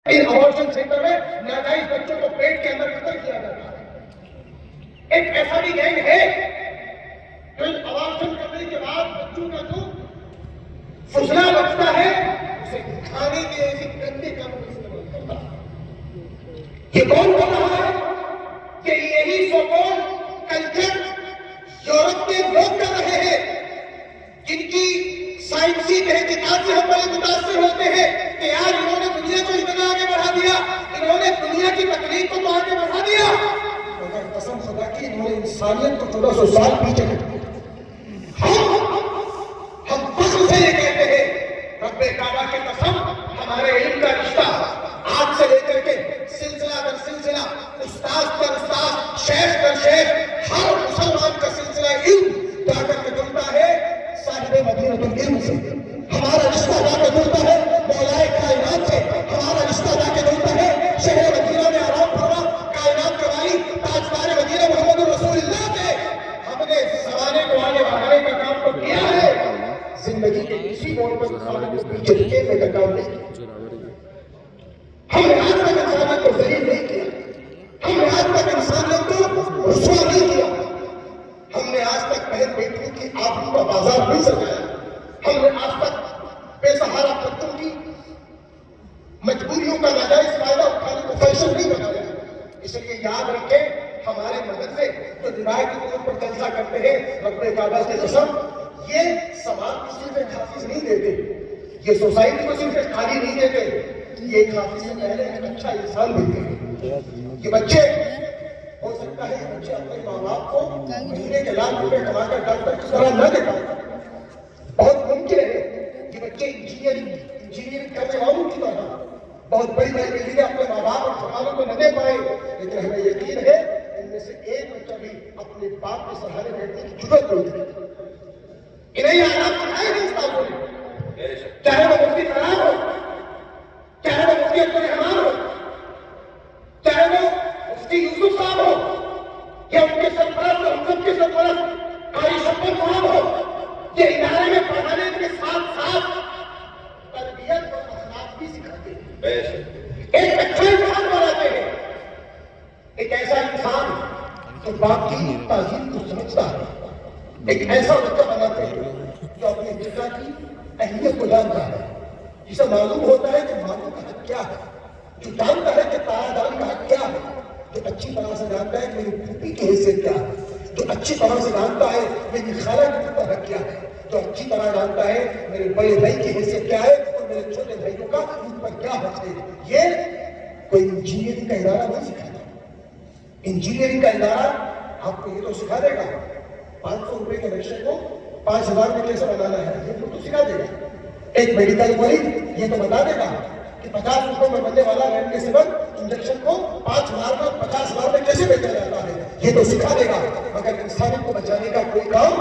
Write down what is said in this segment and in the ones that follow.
ان abortion centre میں ناجائز بچوں کو پیٹ کے اندر قتل کیا جاتا ہے۔ ایک ایسا بھی گینگ ہے جو ابارشن کرنے کے بعد بچوں کا جو فضلہ بچتا ہے اسے کھانے کے ایسے گندے کاموں میں استعمال کرتا ہے۔ یہ کون کر رہا ہے؟ کہ یہی سو کون کلچر یورپ کے لوگ کر رہے ہیں، جن کی سائنسی تحقیقات سے ہم بڑے متاثر ہوتے ہیں کہ یار انہوں نے دنیا کو اتنا آگے بڑھا دیا، انہوں نے دنیا کی تکنیک کو تو آگے بڑھا دیا، مگر قسم خدا کی انہوں نے انسانیت کو 1400 سال پیچھے کر دیا۔ ہم فخر سے یہ کہتے ہیں رب کعبہ کی قسم، ہمارے علم کا رشتہ آج سے لے کر کے سلسلہ در سلسلہ، استاذ پر استاذ، شیخ پر شیخ، ہر مسلمان کا سلسلہ علم جا کر کے جڑتا ہے صاحب مدینہ العلم سے۔ ہمارا رشتہ جا کے جڑتا ہے مولا کائنات سے، ہمارا رشتہ جا کے جڑتا ہے شہر مدینہ میں آرام فرما کائنات کے والی تاجدار مدینہ محمد رسول اللہ سے۔ ہم نے زمانے کو آگے بڑھانے کا کام تو کیا ہے، زندگی کے کسی موڑ پر انسانوں کو پیچھے دھکیلنے کا کام نہیں کیا۔ ہم نے آج تک انسانیت کو ذلیل نہیں کیا، ہم نے آج تک انسانیت کو رسوا نہیں کیا، ہم نے آج تک بہن بیٹیوں کی آبرو کا بازار نہیں سجایا، ہم نے آج تک بے سہارا بچوں کی مجبوریوں کا ناجائز فائدہ اٹھانے کو فیشن نہیں بنایا۔ اس لیے یاد رکھیں ہمارے مدرسے جو روایتی طور پر جلسہ کرتے ہیں رب کعبہ کی قسم، یہ سماج کو صرف ایک حافظ نہیں دیتے، یہ سوسائٹی کو صرف ایک قاری نہیں دیتے، یہ ایک حافظ سے پہلے ایک اچھا انسان دیتے ہیں۔ یہ بچے ہو سکتا ہے یہ بچے اپنے ماں باپ کو مہینے کے لاکھ روپے کما کر ڈاکٹر کی طرح نہ دے پائے، بہت ممکن ہے کہ بچے انجینئرنگ کرنے والوں کی طرح بہت بڑی بڑی اپنے ماں باپ اور سوالوں کو نہ دے پائے، لیکن ہمیں یقین ہے ان میں سے ایک بچہ بھی اپنے باپ کے سہارے بیٹھنے کی جرات نہیں کرتا۔ انہیں یہ آداب سکھائے ہیں استادوں نے، چاہے وہ مفتی فرحان ہو، چاہے وہ مفتی عبدالرحمان ہو، چاہے وہ مفتی یوسف صاحب ہو، یا ان کے سرپرست ہم سب کے سرپرست قاری شبیر صاحب ہو، یہ ادارے میں پڑھانے کے ساتھ ساتھ تربیت اور اخلاق بھی سکھاتے ہیں، ایک اچھا انسان بناتے ہیں، ایک ایسا انسان جو باپ کی تعظیم کو سمجھتا ہے، ایک ایسا بچہ بناتے ہیں جو اپنے پتا کی اہمیت کو جانتا ہے، جسے معلوم ہوتا ہے کہ ماں کا حق کیا ہے، جو جانتا ہے کہ تایا دان کا حق کیا ہے، جو اچھی طرح سے جانتا ہے کہ میری پھوپھی کی حیثیت کیا ہے، جو اچھی طرح سے جانتا ہے میری خالہ کا حق کیا ہے، جو اچھی طرح جانتا ہے میرے بڑے بھائی کی حیثیت کیا ہے اور میرے چھوٹے بھائیوں کا ان پر کیا حق ہے۔ یہ کوئی انجینئرنگ کا ادارہ نہیں سکھاتا۔ انجینئرنگ کا ادارہ آپ کو یہ تو سکھا دے گا 500 روپے کے نقشے کو 5000 میں کیسے بنانا ہے، یہ تو سکھا دے گا۔ ایک میڈیکل کالج یہ تو بتا دے گا کہ 50 روپے میں بننے والا ریمڈیسیور انجیکشن کو 5000 میں 50,000 میں کیسے بیچا جاتا ہے، یہ تو سکھا دے گا، مگر انسانیت کو بچانے کا کوئی کام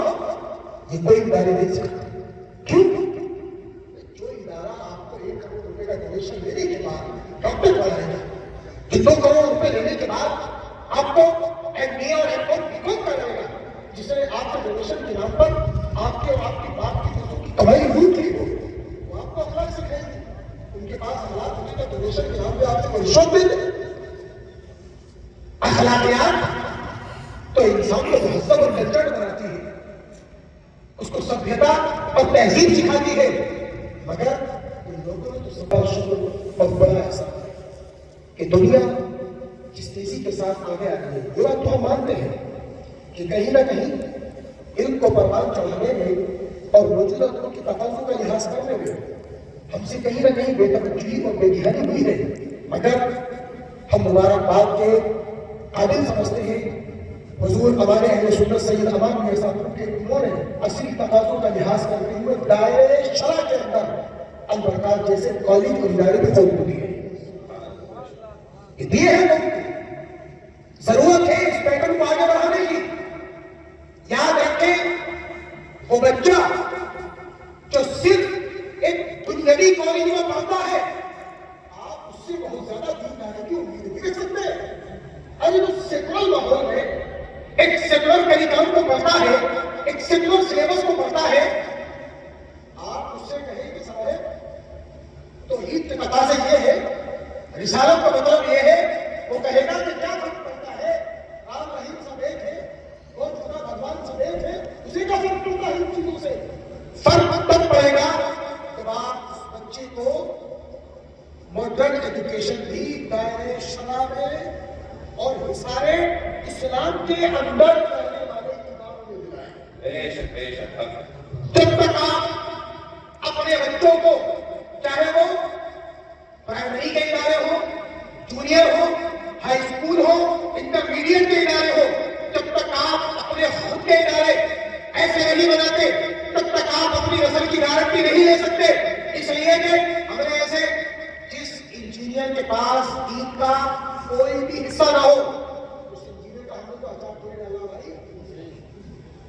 یہ کوئی ادارے نہیں سکھاتا۔ کیوں؟ جو ادارہ آپ کو 1 کروڑ روپے کا ڈونیشن لینے کے بعد ڈاکٹر بنائے گا، کہ 2 کروڑ روپے لینے کے بعد آپ کو MBA اور M.Com B.Com کرائے گا، جس نے آپ کے ڈونیشن کے نام پر آپ کے اور آپ کی باپ کی دوستوں کی کمائی لوٹ لی ہو، وہ آپ کو اخلاق سکھائے گی۔ ان کے پاس اخلاق ہونے کا ڈونیشن کے نام پہ آپ کو رشوت دے دے۔ اخلاقیات تو انسان کو مہذب اور کلچرڈ بناتی ہے، اس کو سبھیتا اور تہذیب سکھاتی ہے، مگر ان لوگوں نے تو سب شکر بہت بڑا احسان ہے کہ دنیا جس تیزی کے ساتھ آگے آ رہی ہے، یہ بات تو ہم مانتے ہیں کہ کہیں نہ کہیں علم کو پروان چڑھانے میں اور موجودہ دور کے تقاضوں کا لحاظ کرنے میں ہم سے کہیں نہ کہیں بے توجہی اور بے دھیانی ہوئی ہے، مگر ہم مبارکباد کے قابل سمجھتے ہیں۔ حضور ہمارے اہل سنت سید امام کے ساتھ کے انہوں نے اصلی تقاضوں کا لحاظ کرتے ہوئے دائرے شرع کے اندر البرکات جیسے کالج اور ادارے بھی خوب ہوتی ہے، یہ دیے ہیں۔ ضرورت ہے اس پیٹرن کو آگے بڑھانے کی۔ یاد رکھیں وہ بچہ جو صرف ایک بنیادی کالج میں پڑھتا ہے، آپ اس سے بہت زیادہ دین داری کی امید نہیں کر سکتے۔ اگر اس سیکولر ماحول میں ایک سیکولر کریکلم کو پڑھتا ہے، ایک سیکولر سلیبس کو پڑھتا ہے، آپ اس سے کہیں کہ صاحب توحید کے تقاضے یہ ہے رسالت کا مطلب یہ ہے، وہ کہے گا کہ کیا فرق پڑتا ہے، رام رحیم سب ایک ہے اور خدا بھگوان سب ایک ہے، اسی کا فرق پڑتا ہے ان چیزوں سے۔ فرق تب پڑے گا جب آپ اس بچے کو ماڈرن ایجوکیشن بھی دائرۂ شرع میں اور حصار اسلام کے اندر رہنے والے کتابوں میں دلائیں۔ بے شک بے شک۔ جب تک آپ اپنے بچوں کو، چاہے وہ پرائمری کے ادارے ہو، جونیئر ہو، ہائی اسکول ہو، انٹرمیڈیٹ کے ادارے ہو، جب تک آپ اپنے خود کے ادارے ایسے نہیں بناتے، تب تک آپ اپنی نسل کی گارنٹی نہیں لے سکتے۔ اس لیے کہ ہمیں ایسے جس انجینئر کے پاس دین کا کوئی بھی حصہ نہ ہو، اس انجینئر کا ہمیں تو عذاب دے ڈالا بھائی۔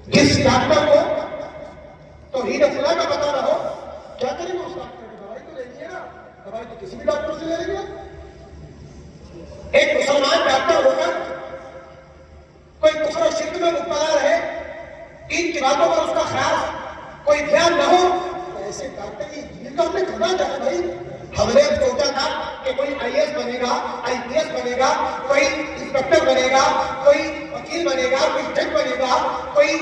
جس ڈاکٹر کو توحید خدا کا پتہ نہ ہو، کیا کریں گے؟ اس ڈاکٹر کی دوائی تو لینی ہے نا، دوائی تو کسی بھی ڈاکٹر سے لے لیں گے۔ ایک مسلمان ڈاکٹر ہو کر کوئی کفر و شرک میں مبتلا رہے، ان کی باتوں پر اس کا خیال کوئی دھیان نہ ہو، تو ایسے ڈاکٹر کی جن کا ہم نے کرنا چاہا بھائی۔ ہم نے سوچا تھا کہ کوئی آئی ایس بنے گا، آئی پی ایس بنے گا، کوئی انسپیکٹر بنے گا، کوئی وکیل بنے گا، کوئی جج بنے گا، کوئی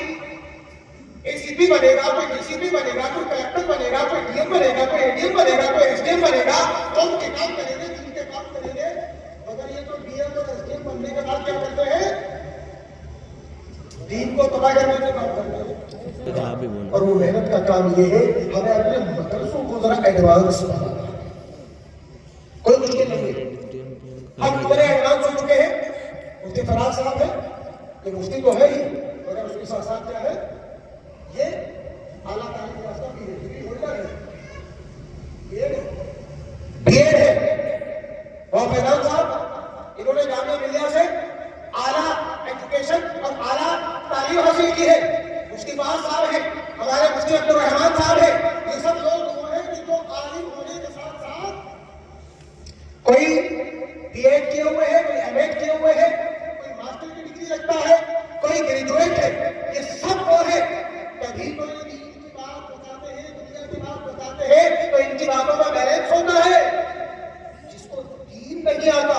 اے سی پی بنے گا، کوئی ڈی سی پی بنے گا، کوئی کلکٹر بنے گا، کوئی ڈی ایم بنے گا، کوئی اے ڈی ایم بنے گا، کوئی ایس ڈی ایم بنے گا، قوم کے کام کریں گے، دین کے کام کریں گے۔ مگر یہ تو ڈی ایم اور ایس ڈی ایم بننے کے بعد کیا کرتے ہیں؟ دین کو تباہ کرنے کے کام کرتے ہیں۔ اور وہ محنت کا کام یہ ہے، ہمیں اپنے مدرسوں کو ذرا ایڈوانس بنانا۔ کوئی مشکل نہیں ہے، ہم اتنے ایڈوانس ہو چکے ہیں۔ مفتی فراز صاحب ہے، یہ مفتی تو ہے ہی، مگر اس کے ساتھ ساتھ کیا ہے؟ یہ اعلیٰ تعلیم یافتہ بھی ہے، ڈگری ہولڈر ہے، بی ایڈ ہے۔ وہ فیضان صاحب، انہوں نے جامعہ ملیہ سے اعلیٰ ایجوکیشن اور اعلیٰ تعلیم حاصل کی ہے۔ مفتی فراز صاحب ہے، ہمارے مفتی عبد الرحمان صاحب ہے۔ یہ سب لوگ وہ ہیں کہ جو عالم ہونے کے ساتھ ساتھ کوئی بی ایڈ کیے ہوئے ہے، کوئی ایم ایڈ کیے ہوئے ہے، کوئی ماسٹر کی ڈگری رکھتا ہے، کوئی گریجویٹ ہے۔ یہ سب وہ ہے، کبھی کوئی دین کی بات بتاتے ہیں، دنیا کی بات بتاتے ہیں، تو ان کی باتوں کا بیلنس ہوتا ہے۔ جس کو دین نہیں آتا،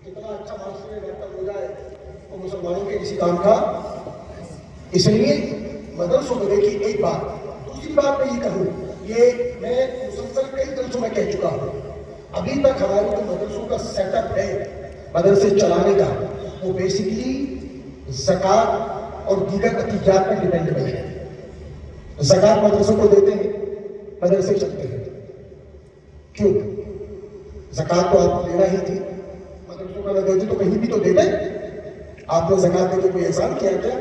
کتنا اچھا ماسٹر ڈاکٹر ہو جائے، وہ مسلمانوں کے کسی کام کا۔ اس لیے مدرسوں کو دیکھیے ایک بات۔ دوسری بات میں یہ کہوں، یہ میں مسلسل کئی جلسوں میں کہہ چکا ہوں، ابھی تک ہمارے جو مدرسوں کا سیٹ اپ ہے مدرسے چلانے کا، وہ بیسیکلی زکوٰۃ اور دیگر عطیات پر ڈیپینڈبل ہے۔ زکوٰۃ مدرسوں کو دیتے ہیں، مدرسے چلتے ہیں۔ کیوں؟ زکوٰۃ تو آپ کو دینا ہی تھی، مدرسوں کا نہ دیتے تو کہیں بھی تو دیتے۔ آپ نے زکوٰۃ دے کے کوئی احسان کیا کیا؟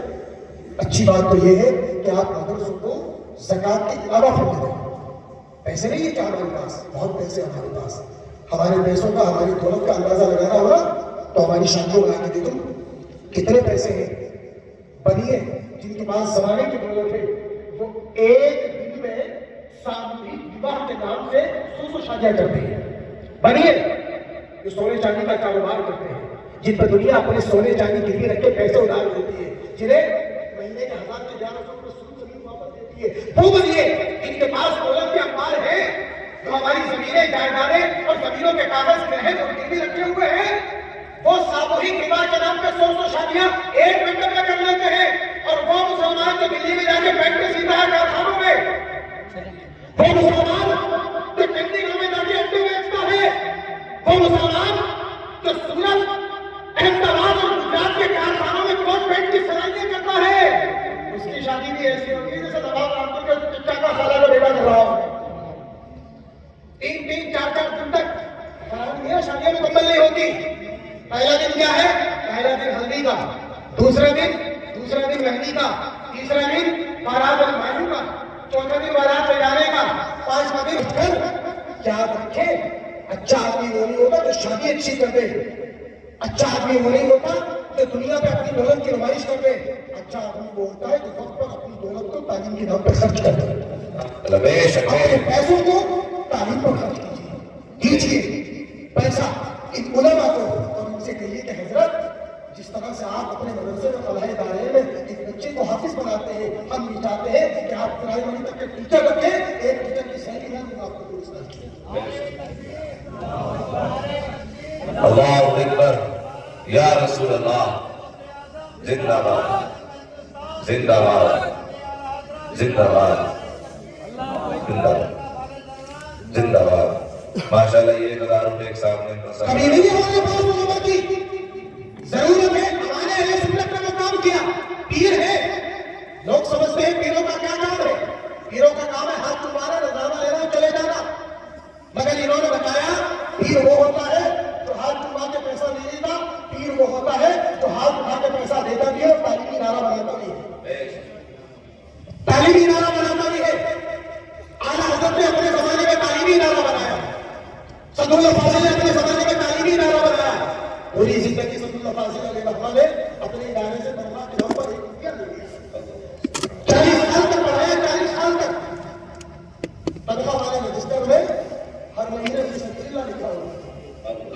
اچھی بات تو یہ ہے کہ آپ مدرسوں کو زکوٰۃ کے علاوہ فنڈ دیں۔ پیسے نہیں ہے کہ ہمارے پاس بہت پیسے، ہمارے پاس ہمارے پیسوں کا، ہماری دولت کا اندازہ لگانا ہوگا تو ہماری شادیوں میں آ کے دیکھو کتنے پیسے ہیں۔ بنیے جن کے پاس زمانے کی دولت ہے، وہ ایک دن میں ساموہک وواہ کے نام سے 100 شادیاں کرتے ہیں۔ بنیے جو سونے چاندی کا کاروبار کرتے ہیں، جن پر دنیا اپنے سونے چاندی گروی رکھ کے پیسے ادھار دیتی ہے، جنہیں مہینے کے 1000 سے 1100 روپے سود زمین واپس دیتی ہے، وہ بنیے جن کے پاس دولت کے انبار ہے، جو ہماری زمینیں، جائیدادیں اور زمینوں کے کاغذ گرہن اور گروی رکھے ہوئے ہیں، وہ ساموہک وواہ کے نام پہ 100 شادیاں ایک منٹ میں کر لیتے ہیں۔ اور وہ مسلمان جو دلی میں جا کے پینٹ سیتا ہے کارخانوں میں، وہ مسلمان جو چنڈی گڑھ میں جا کے انڈے بیچتا ہے، وہ مسلمان جو سورت، احمدآباد اور گجرات کے کارخانوں میں کوٹ پینٹ کی سلائیاں کرتا ہے، اس کی شادی بھی ایسی ہوتی ہے جیسے نواب رامپور کے چچا کا خالہ کا بیٹا کر رہا ہو۔ 3-3 4-4 دن تک شادیاں مکمل نہیں ہوتی۔ پہلا دن کیا ہے؟ پہلا دن ہلدی کا، دوسرا دن مہندی کا، تیسرا دن بارات المائیوں کا، چوتھا دن بارات لے جانے کا، پانچواں دن اٹھ یاد رکھے، اچھا آدمی وہ نہیں ہوتا جو شادی اچھی کر دے، اچھا آدمی وہ نہیں ہوتا جو دنیا پہ اپنی دولت کی نمائش کر دے، اچھا آدمی وہ ہوتا ہے جو وقت پر اپنی دولت کو تعلیم کے نام پہ خرچ کر دے۔ اپنے پیسوں کو تعلیم پر خرچ کیجیے پیسہ ان علماء کو، اور ان سے کہیے کہ حضرت جس طرح سے آپ اپنے مدرسے میں فلاحی ادارے میں ایک بچے کو حافظ بناتے ہیں، ہم یہ چاہتے ہیں کہ آپ پرائمری تک کے ٹیچر رکھیں، ایک ٹیچر کی سیلری ہے تو آپ کو درست رکھیں۔ اللہ اکبر، یا رسول اللہ، زندہ باد، زندہ باد، زندہ باد، زندہ باد، زندہ باد۔ ماشاءاللہ یہ 1000 روپے ایک سامنے کبھی نہیں ہمارے پاس علماء کی ضرورت ہے، ہمارے اہل سنت نے وہ کام کیا۔ پیر ہے، لوگ سمجھتے ہیں پیروں کا کیا کام ہے؟ پیروں کا کام ہے ہاتھ تمہارا نذرانہ لینا چلے جانا، مگر انہوں نے بتایا پیر وہ ہوتا ہے جو ہاتھ اٹھا کے پیسہ نہیں دیتا، پیر وہ ہوتا ہے جو ہاتھ اٹھا کے پیسہ دیتا بھی ہے اور تعلیمی ادارہ بناتا بھی ہے، تعلیمی ادارہ بناتا بھی ہے۔ اعلیٰ حضرت نے اپنے زمانے میں تعلیمی ادارہ بنایا، سعد اللہ فاضل نے اپنے زمانے میں تعلیمی ادارہ بنایا، پوری زندگی سعد اللہ فاضل علیہ رحمہ نے اپنے ادارے سے تنخواہ کے نام پر 1 روپیہ نہیں دیا، 40 سال تک پڑھایا، 40 سال تک تنخواہ والے رجسٹر میں ہر مہینے کی اللہ لکھا ہوا۔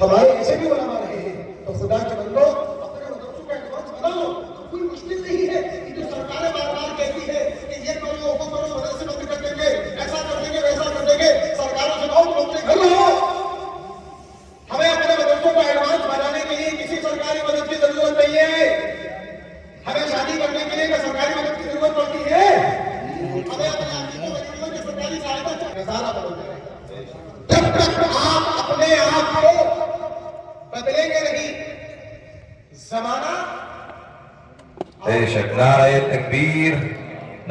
ہمارے ایسے بھی علماء رہے ہیں، تو خدا کے بندو اپنے مدرسوں کا ایڈوانس بنا لو، کوئی مشکل نہیں ہے۔ یہ جو سرکاریں بار بار کہتی ہے کہ یہ کرو وہ کرو، مدرسے بند کر دیں گے، ایسا کر دیں گے، ویسا کر دیں گے، سرکاروں سے کہو تم اپنے گھر رہو۔ ہمیں اپنے مدرسوں کا ایڈوانس بنانے کے لیے کسی سرکاری مدد کی ضرورت نہیں ہے۔ ہمیں شادی کرنے کے لیے سرکاری مدد کی ضرورت پڑتی ہے، ہمیں اپنے عقیدے کو سرکاری سہایتا چاہیے، نظارہ بدلتا ہے۔ جب تک آپ اپنے آپ کو بدلیں گے نہیں، زمانہ بے شک، نعرہ تکبیر،